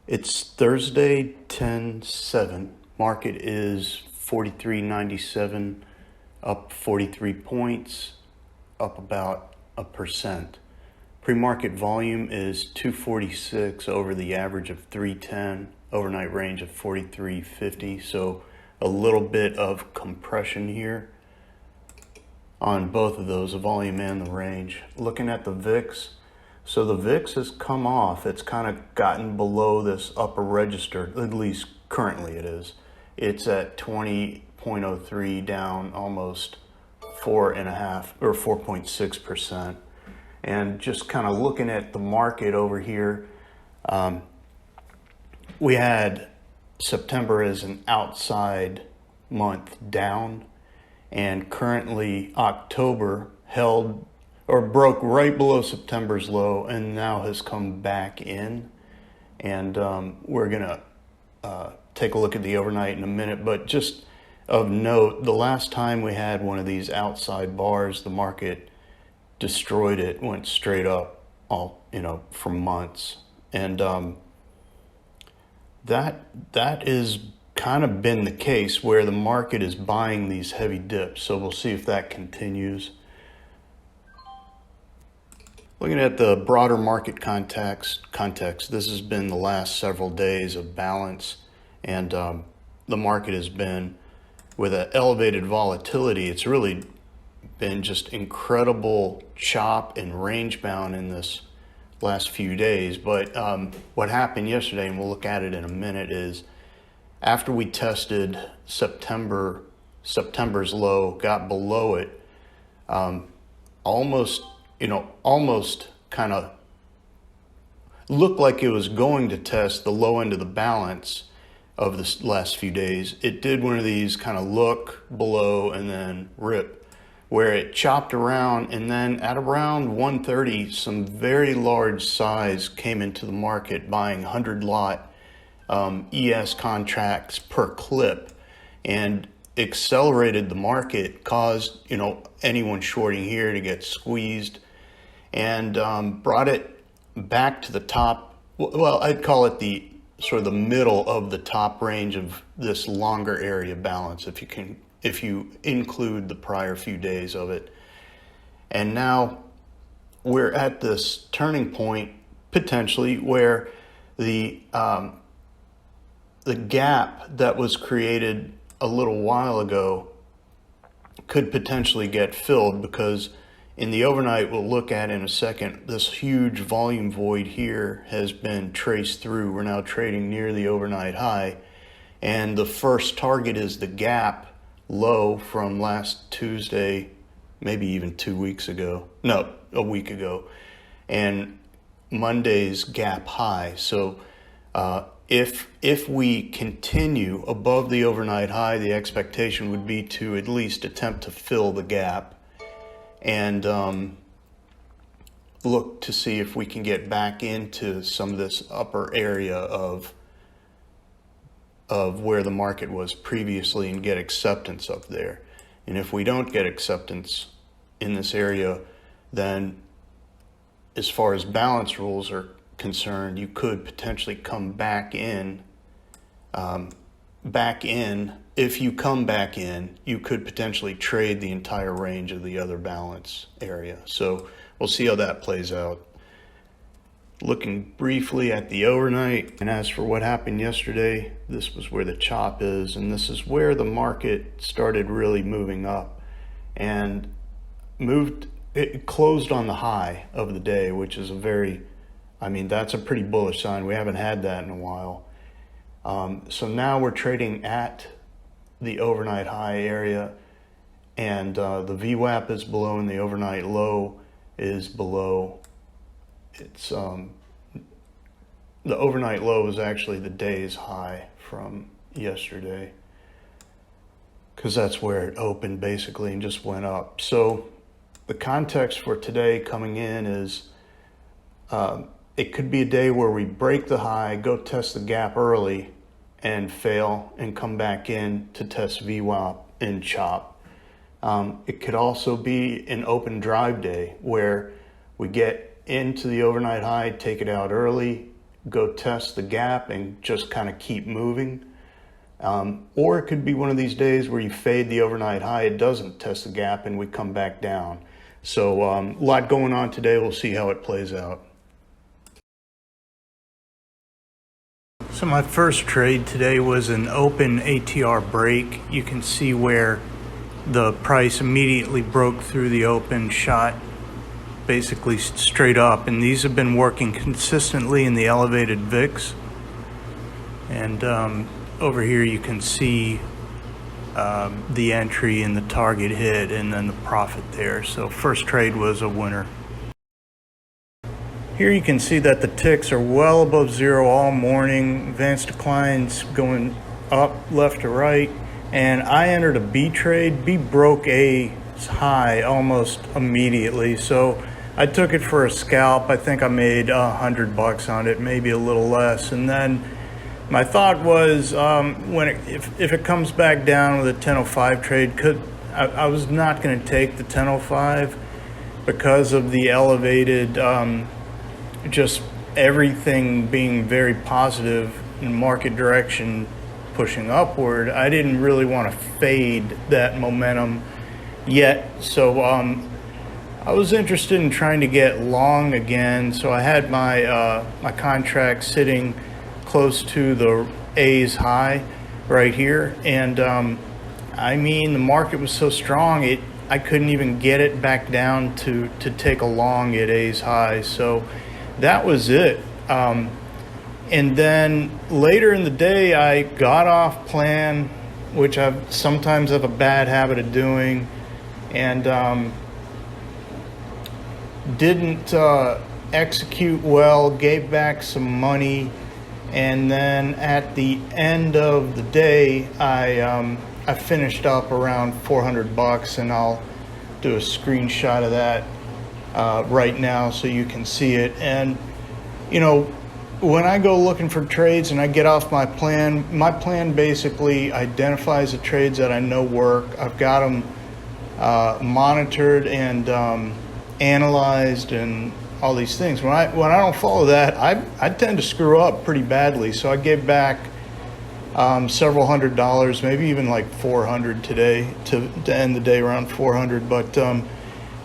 It's Thursday, 10/7. Market is 43.97, up 43 points, up about 1%. Pre-market volume is 246 over the average of 310, overnight range of 43.50. So a little bit of compression here on both of those, the volume and the range. Looking at the VIX, so the VIX has come off. It's kind of gotten below this upper register, at least currently it is. It's at 20.03, down almost 4.5 or 4.6%. And just kind of looking at the market over here, we had September as an outside month down, and currently October held or broke right below September's low and now has come back in. And we're gonna take a look at the overnight in a minute, but just of note, the last time we had one of these outside bars, the market destroyed it, went straight up all, for months. And that is kind of been the case where the market is buying these heavy dips. So we'll see if that continues. Looking at the broader market context, this has been the last several days of balance, and the market has been, with an elevated volatility, it's really been just incredible chop and range bound in this last few days. But what happened yesterday, and we'll look at it in a minute, is after we tested September's low, got below it, almost kind of looked like it was going to test the low end of the balance of the last few days. It did one of these kind of look below and then rip, where it chopped around, and then at around 1:30, some very large size came into the market buying 100 lot ES contracts per clip, and accelerated the market, caused anyone shorting here to get squeezed, and brought it back to the top. Well, I'd call it the sort of the middle of the top range of this longer area balance, if you include the prior few days of it. And now we're at this turning point potentially where the gap that was created a little while ago could potentially get filled, because in the overnight, we'll look at in a second, this huge volume void here has been traced through. We're now trading near the overnight high, and the first target is the gap low from last Tuesday, maybe even 2 weeks ago. No, a week ago, and Monday's gap high. So if we continue above the overnight high, the expectation would be to at least attempt to fill the gap, and look to see if we can get back into some of this upper area of where the market was previously and get acceptance up there. And if we don't get acceptance in this area, then as far as balance rules are concerned, you could potentially come back in. If you come back in, you could potentially trade the entire range of the other balance area. So we'll see how that plays out. Looking briefly at the overnight, and as for what happened yesterday, this was where the chop is, and this is where the market started really moving up, and it closed on the high of the day, which is that's a pretty bullish sign. We haven't had that in a while. So now we're trading at the overnight high area, and the VWAP is below and the overnight low is below. It's the overnight low is actually the day's high from yesterday, because that's where it opened basically and just went up. So the context for today coming in is it could be a day where we break the high, go test the gap early and fail, and come back in to test VWAP and chop. It could also be an open drive day where we get into the overnight high, take it out early, go test the gap and just kind of keep moving. Or it could be one of these days where you fade the overnight high, it doesn't test the gap, and we come back down. So a lot going on today. We'll see how it plays out. So my first trade today was an open ATR break. You can see where the price immediately broke through the open, shot basically straight up, and these have been working consistently in the elevated VIX. And over here you can see the entry and the target hit and then the profit there. So first trade was a winner. Here you can see that the ticks are well above zero all morning. Advanced declines going up left to right. And I entered a B trade. B broke A's high almost immediately. So I took it for a scalp. I think I made $100 on it, maybe a little less. And then my thought was if it comes back down with a 10.05 trade, I was not going to take the 10.05 because of the elevated just everything being very positive in market direction pushing upward. I didn't really want to fade that momentum yet. So I was interested in trying to get long again. So I had my my contract sitting close to the A's high right here. And I mean, the market was so strong, I couldn't even get it back down to take a long at A's high. So that was it. And then later in the day, I got off plan, which I sometimes have a bad habit of doing, and didn't execute well, gave back some money. And then at the end of the day, I finished up around $400, and I'll do a screenshot of that right now so you can see it. And you know, when I go looking for trades and I get off my plan basically identifies the trades that I know work. I've got them monitored and analyzed and all these things. When I don't follow that, I tend to screw up pretty badly. So I gave back several $100, maybe even like $400 today to end the day around $400. But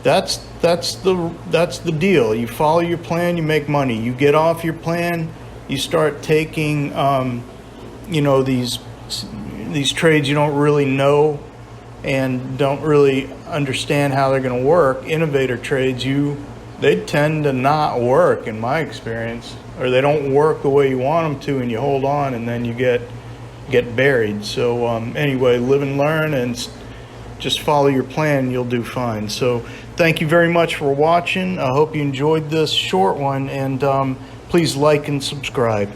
that's the deal. You follow your plan, you make money. You get off your plan, you start taking you know, these trades you don't really know and don't really understand how they're going to work. Innovator trades, they tend to not work in my experience, or they don't work the way you want them to, and you hold on and then you get buried. So anyway, live and learn and just follow your plan, you'll do fine. So thank you very much for watching. I hope you enjoyed this short one, and please like and subscribe.